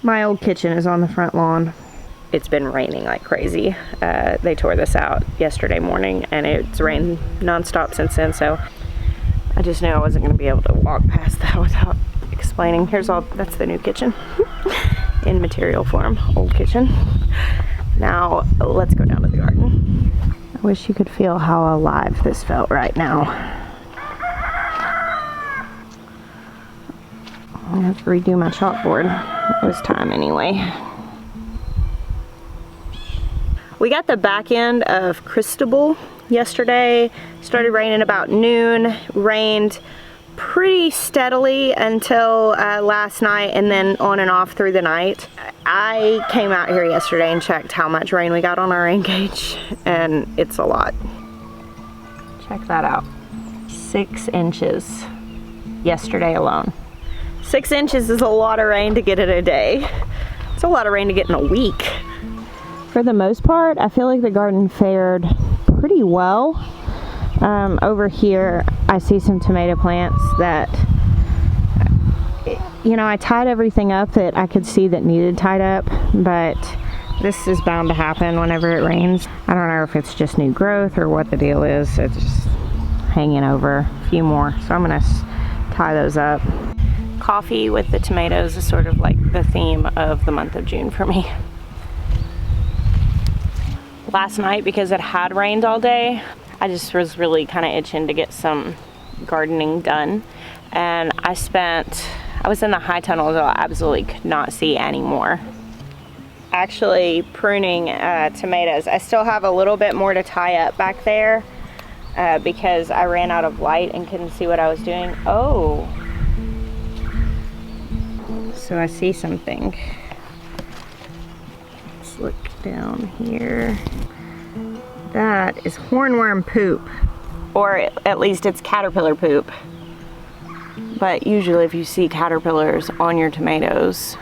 My old kitchen is on the front lawn. It's been raining like crazy. They tore this out yesterday morning and it's rained nonstop since then, so I just knew I wasn't gonna be able to walk past that without explaining. That's the new kitchen in material form, old kitchen. Now let's go down to the garden. I wish you could feel how alive this felt right now. I have to redo my chalkboard. It was time anyway. We got the back end of Cristobal yesterday. Started raining about noon. Rained pretty steadily until last night, and then on and off through the night. I came out here yesterday and checked how much rain we got on our rain gauge, and it's a lot. Check that out. 6 inches yesterday alone. 6 inches is a lot of rain to get in a day. It's a lot of rain to get in a week. For the most part, I feel like the garden fared pretty well. Over here, I see some tomato plants that, you know, I tied everything up that I could see that needed tied up, but this is bound to happen whenever it rains. I don't know if it's just new growth or what the deal is. It's just hanging over a few more, so I'm gonna tie those up. Coffee with the tomatoes is sort of like the theme of the month of June for me. Last night, because it had rained all day, I just was really kind of itching to get some gardening done, and I was in the high tunnel, so I absolutely could not see any more. Actually pruning tomatoes. I still have a little bit more to tie up back there because I ran out of light and couldn't see what I was doing. Oh, so I see something. Let's look down here. That is hornworm poop, or at least it's caterpillar poop. But usually if you see caterpillars on your tomatoes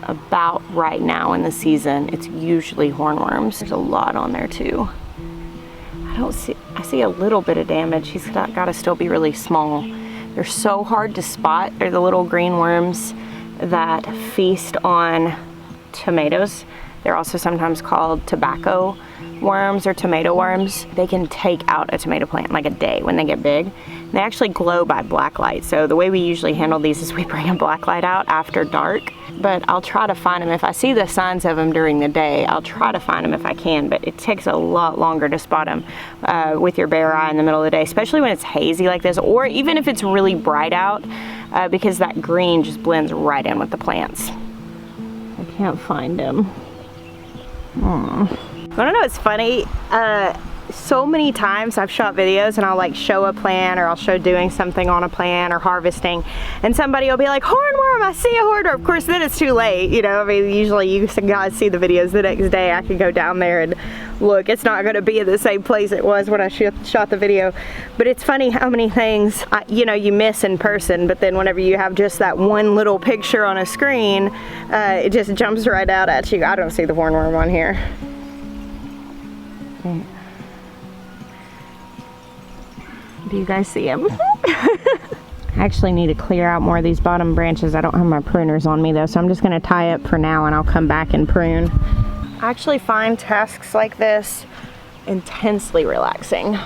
about right now in the season, it's usually hornworms. There's a lot on there too. I see a little bit of damage. He's got to still be really small. They're so hard to spot. They're the little green worms that feast on tomatoes. They're also sometimes called tobacco worms or tomato worms. They can take out a tomato plant in like a day when they get big. They actually glow by black light. So the way we usually handle these is we bring a black light out after dark, but I'll try to find them. If I see the signs of them during the day, I'll try to find them if I can, but it takes a lot longer to spot them with your bare eye in the middle of the day, especially when it's hazy like this, or even if it's really bright out, because that green just blends right in with the plants. I can't find them. I don't know, it's funny. So many times I've shot videos and I'll like show a plant, or I'll show doing something on a plant or harvesting, and somebody will be like, hornworm, I see a hornworm. Of course, then it's too late, you know. I mean, usually you guys see the videos the next day. I can go down there and look. It's not going to be in the same place it was when I shot the video. But it's funny how many things you know, you miss in person, but then whenever you have just that one little picture on a screen, it just jumps right out at you. I don't see the hornworm on here. Do you guys see him? I actually need to clear out more of these bottom branches. I don't have my pruners on me though, so I'm just going to tie up for now and I'll come back and prune. I actually find tasks like this intensely relaxing,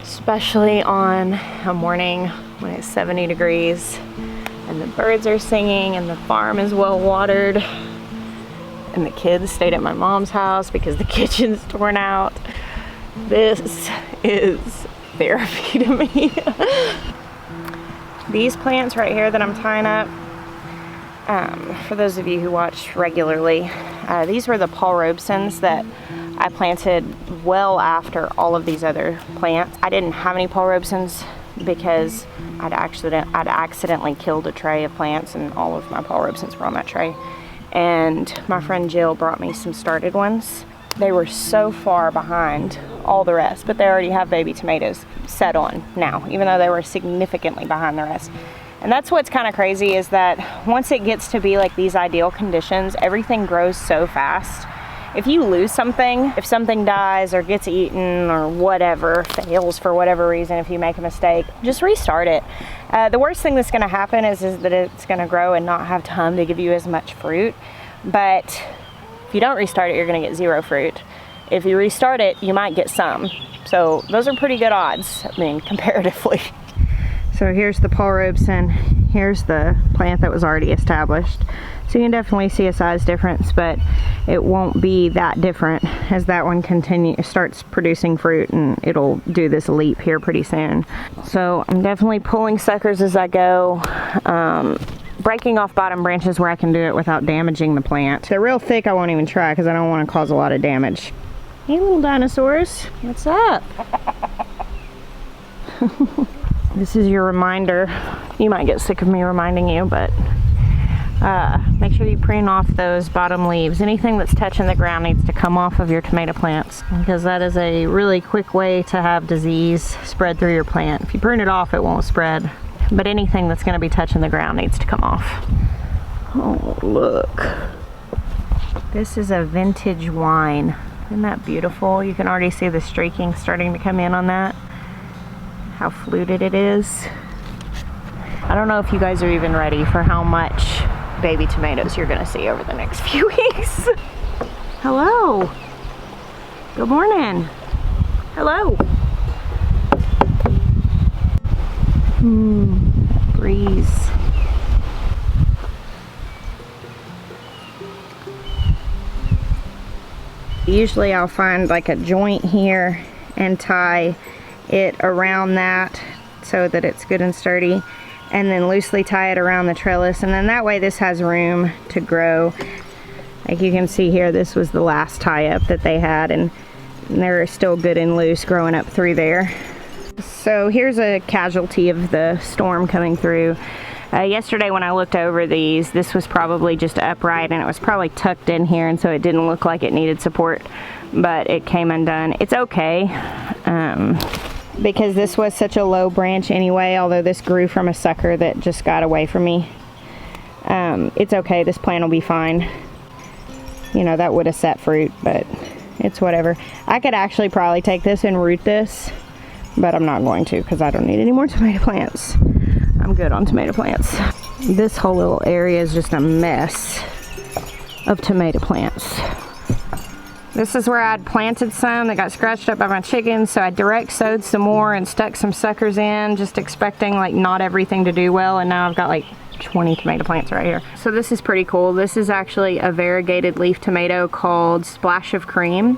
especially on a morning when it's 70 degrees and the birds are singing and the farm is well watered and the kids stayed at my mom's house because the kitchen's torn out. This is therapy to me. These plants right here that I'm tying up, for those of you who watch regularly, these were the Paul Robesons that I planted well after all of these other plants. I didn't have any Paul Robesons because I'd accidentally killed a tray of plants, and all of my Paul Robesons were on that tray. And my friend Jill brought me some started ones. They were so far behind all the rest, but they already have baby tomatoes set on now, even though they were significantly behind the rest. And that's what's kind of crazy, is that once it gets to be like these ideal conditions, everything grows so fast. if you lose something, if something dies or gets eaten or whatever, fails for whatever reason, if you make a mistake, just restart it. The worst thing that's gonna happen is that it's gonna grow and not have time to give you as much fruit. But if you don't restart it, you're gonna get 0 fruit. If you restart it, you might get some. So those are pretty good odds, I mean, comparatively. So here's the Paul Robeson. Here's the plant that was already established. So you can definitely see a size difference, but it won't be that different as that one starts producing fruit, and it'll do this leap here pretty soon. So I'm definitely pulling suckers as I go, breaking off bottom branches where I can do it without damaging the plant. They're real thick, I won't even try because I don't want to cause a lot of damage. Hey little dinosaurs, what's up? This is your reminder. You might get sick of me reminding you, but make sure you prune off those bottom leaves. Anything that's touching the ground needs to come off of your tomato plants, because that is a really quick way to have disease spread through your plant. If you prune it off, it won't spread, but anything that's going to be touching the ground needs to come off. Oh, look. This is a vintage wine. Isn't that beautiful? You can already see the streaking starting to come in on that. How fluted it is. I don't know if you guys are even ready for how much baby tomatoes you're gonna see over the next few weeks. Hello. Good morning. Hello. Breeze. Usually I'll find like a joint here and tie it around that so that it's good and sturdy, and then loosely tie it around the trellis, and then that way this has room to grow. Like you can see here, this was the last tie-up that they had, and they're still good and loose growing up through there. So here's a casualty of the storm coming through. Yesterday when I looked over these, this was probably just upright, and it was probably tucked in here, and so it didn't look like it needed support, but it came undone. It's okay, because this was such a low branch anyway, although this grew from a sucker that just got away from me. It's okay, this plant will be fine. You know, that would have set fruit, but it's whatever. I could actually probably take this and root this, but I'm not going to because I don't need any more tomato plants. I'm good on tomato plants. This whole little area is just a mess of tomato plants. This is where I'd planted some that got scratched up by my chickens, so I direct sowed some more and stuck some suckers in, just expecting like not everything to do well, and now I've got like 20 tomato plants right here. So this is pretty cool. This is actually a variegated leaf tomato called Splash of Cream.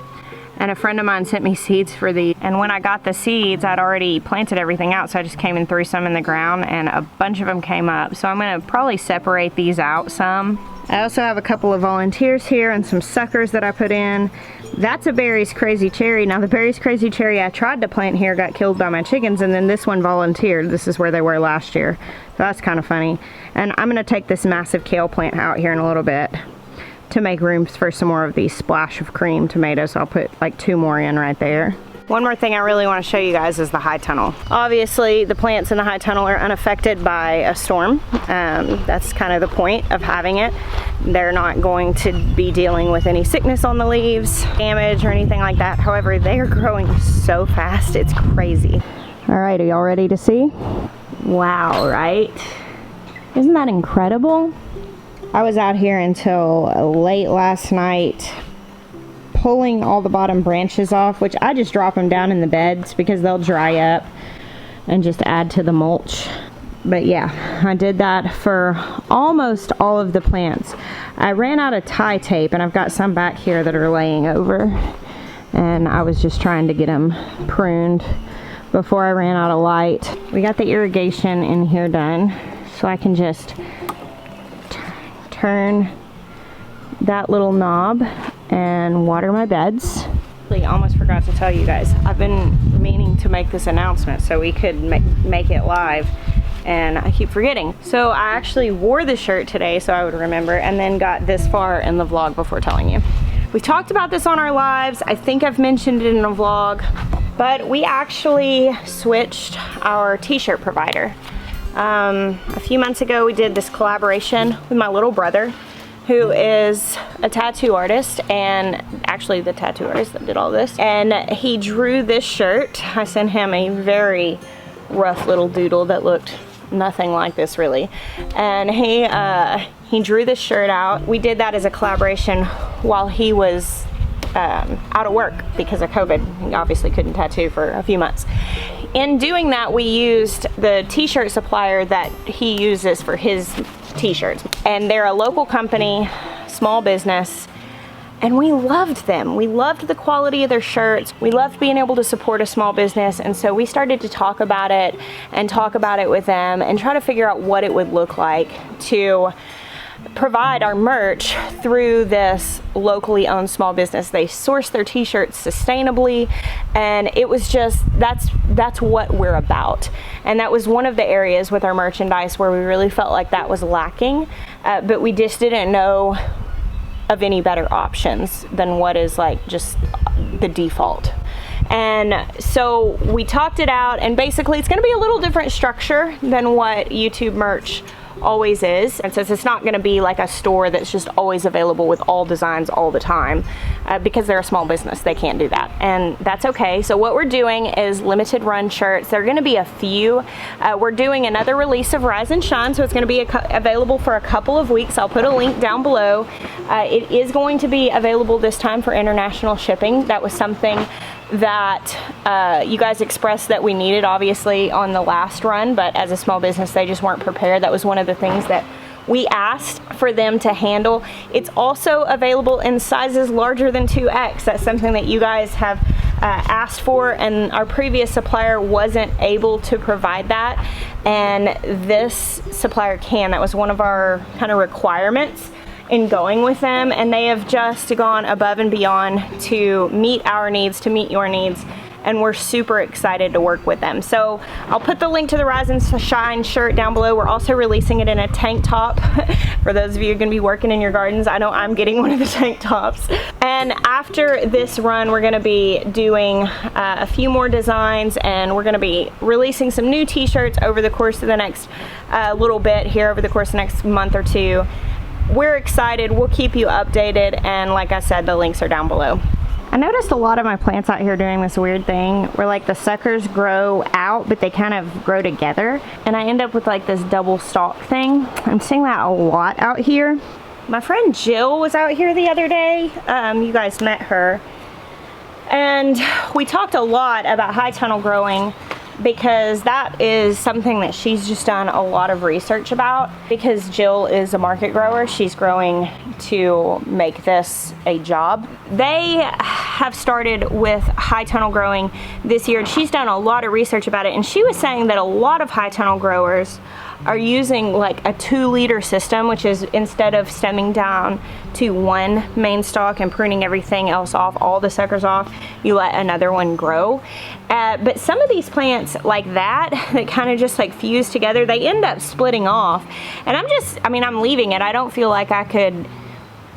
And a friend of mine sent me seeds for these. And when I got the seeds, I'd already planted everything out, so I just came and threw some in the ground, and a bunch of them came up. So I'm gonna probably separate these out some. I also have a couple of volunteers here and some suckers that I put in. That's a Berry's Crazy Cherry. Now the Berry's Crazy Cherry I tried to plant here got killed by my chickens, and then this one volunteered. This is where they were last year. So that's kind of funny. And I'm gonna take this massive kale plant out here in a little bit to make room for some more of these Splash of Cream tomatoes. I'll put like 2 more in right there. One more thing I really want to show you guys is the high tunnel. Obviously the plants in the high tunnel are unaffected by a storm. That's kind of the point of having it. They're not going to be dealing with any sickness on the leaves, damage or anything like that. However, they are growing so fast, it's crazy. All right, are y'all ready to see? Wow, right? Isn't that incredible? I was out here until late last night pulling all the bottom branches off, which I just drop them down in the beds because they'll dry up and just add to the mulch. But yeah, I did that for almost all of the plants. I ran out of tie tape, and I've got some back here that are laying over, and I was just trying to get them pruned before I ran out of light. We got the irrigation in here done, so I can just turn that little knob and water my beds. I almost forgot to tell you guys, I've been meaning to make this announcement so we could make it live, and I keep forgetting. So I actually wore the shirt today so I would remember, and then got this far in the vlog before telling you. We talked about this on our lives. I think I've mentioned it in a vlog, but we actually switched our t-shirt provider. A few months ago we did this collaboration with my little brother. who is a tattoo artist, and actually the tattoo artist that did all this. And he drew this shirt. I sent him a very rough little doodle that looked nothing like this really. And he drew this shirt out. We did that as a collaboration while he was out of work because of COVID. He obviously couldn't tattoo for a few months. In doing that, we used the t-shirt supplier that he uses for his t-shirts. And they're a local company, small business, and we loved them. We loved the quality of their shirts. We loved being able to support a small business. And so we started to talk about it with them and try to figure out what it would look like to provide our merch through this locally owned small business. They source their t-shirts sustainably, and it was just, that's what we're about. And that was one of the areas with our merchandise where we really felt like that was lacking, but we just didn't know of any better options than what is like just the default. And so we talked it out, and basically it's going to be a little different structure than what YouTube merch always is. And since it's not going to be like a store that's just always available with all designs all the time, because they're a small business, they can't do that, and that's okay. So what we're doing is limited run shirts. There are going to be a few. We're doing another release of Rise and Shine, so it's going to be available for a couple of weeks. I'll put a link down below. It is going to be available this time for international shipping. That was something that you guys expressed that we needed, obviously, on the last run, but as a small business they just weren't prepared. That was one of the things that we asked for them to handle. It's also available in sizes larger than 2X. That's something that you guys have asked for, and our previous supplier wasn't able to provide that, and this supplier can. That was one of our kind of requirements in going with them, and they have just gone above and beyond to meet our needs, to meet your needs, and we're super excited to work with them. So I'll put the link to the Rise and Shine shirt down below. We're also releasing it in a tank top for those of you who are going to be working in your gardens. I know I'm getting one of the tank tops. And after this run, we're going to be doing a few more designs, and we're going to be releasing some new t-shirts over the course of the next little bit here, over the course of the next month or two. We're excited. We'll keep you updated, and like I said, the links are down below. I noticed a lot of my plants out here doing this weird thing where like the suckers grow out, but they kind of grow together, and I end up with like this double stalk thing. I'm seeing that a lot out here. My friend Jill was out here the other day. You guys met her, and we talked a lot about high tunnel growing, because that is something that she's just done a lot of research about. Because Jill is a market grower, she's growing to make this a job. They have started with high tunnel growing this year, and she's done a lot of research about it, and she was saying that a lot of high tunnel growers are using like a 2-liter system, which is instead of stemming down to one main stalk and pruning everything else off, all the suckers off, you let another one grow. But some of these plants like that kind of just like fuse together, they end up splitting off. And I'm leaving it. I don't feel like I could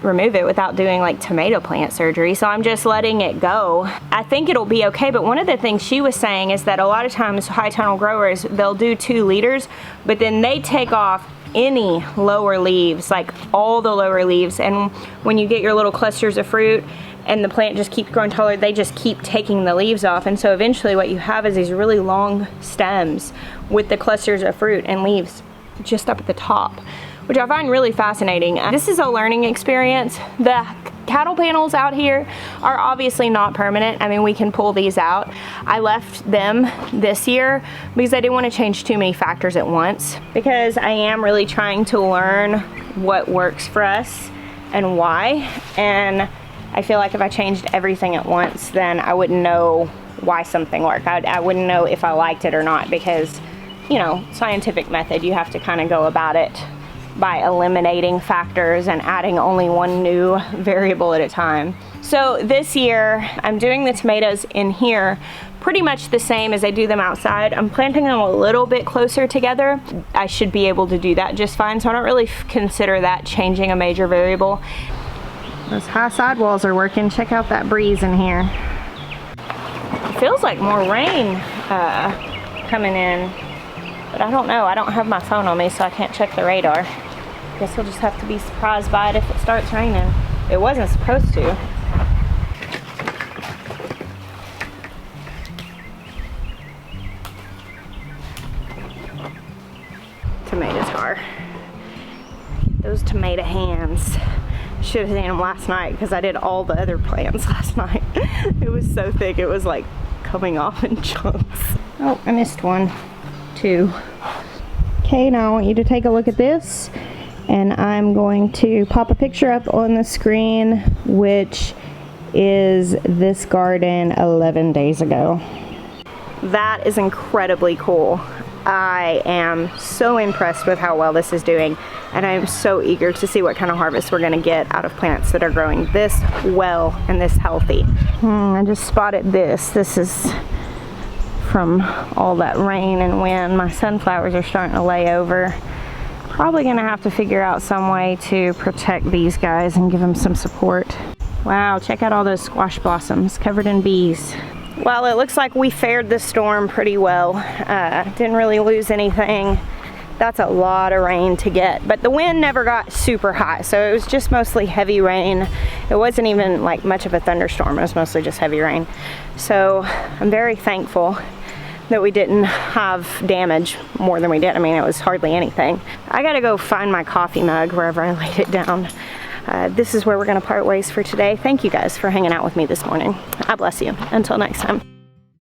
remove it without doing like tomato plant surgery, so I'm just letting it go. I think it'll be okay, but one of the things she was saying is that a lot of times high tunnel growers, they'll do 2 liters, but then they take off any lower leaves, like all the lower leaves, and when you get your little clusters of fruit and the plant just keeps growing taller, they just keep taking the leaves off, and so eventually what you have is these really long stems with the clusters of fruit and leaves just up at the top, which I find really fascinating. This is a learning experience. The cattle panels out here are obviously not permanent. I mean, we can pull these out. I left them this year because I didn't want to change too many factors at once, because I am really trying to learn what works for us and why. And I feel like if I changed everything at once, then I wouldn't know why something worked. I wouldn't know if I liked it or not, because, you know, scientific method, you have to kind of go about it by eliminating factors and adding only one new variable at a time. So this year I'm doing the tomatoes in here pretty much the same as I do them outside. I'm planting them a little bit closer together. I should be able to do that just fine, so I don't really consider that changing a major variable. Those high sidewalls are working. Check out that breeze in here. It feels like more rain coming in, but I don't know. I don't have my phone on me, so I can't check the radar. Guess we'll just have to be surprised by it if it starts raining. It wasn't supposed to. Tomatoes are. Those tomato hands. Should have seen them last night because I did all the other plants last night. It was so thick, it was like coming off in chunks. Oh, I missed one. 2. Okay, now I want you to take a look at this, and I'm going to pop a picture up on the screen, which is this garden 11 days ago. That is incredibly cool. I am so impressed with how well this is doing, and I am so eager to see what kind of harvest we're going to get out of plants that are growing this well and this healthy. I just spotted this. This is from all that rain and wind. My sunflowers are starting to lay over. Probably going to have to figure out some way to protect these guys and give them some support. Wow, check out all those squash blossoms covered in bees. Well, it looks like we fared the storm pretty well. Didn't really lose anything. That's a lot of rain to get, but the wind never got super high, so it was just mostly heavy rain. It wasn't even like much of a thunderstorm. It was mostly just heavy rain. So I'm very thankful that we didn't have damage more than we did. I mean, it was hardly anything. I gotta go find my coffee mug wherever I laid it down. This is where we're gonna part ways for today. Thank you guys for hanging out with me this morning. God bless you. Until next time.